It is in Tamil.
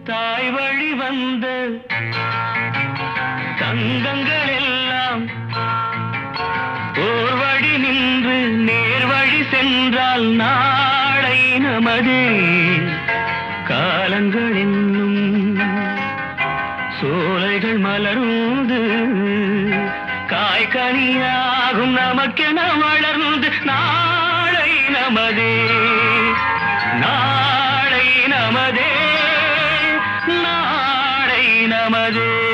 தாய் வழி வந்த தங்கங்கள் எல்லாம் ஓர் வழி நின்று நேர் வழி சென்றால் நாளை நமதே. காலங்கள் என்னும் சோலைகள் மலர்ந்து காய்கனியாகும் நமக்கென வளர்ந்து நாளை நமதே. நாளை நமதே, நாளை நமதே.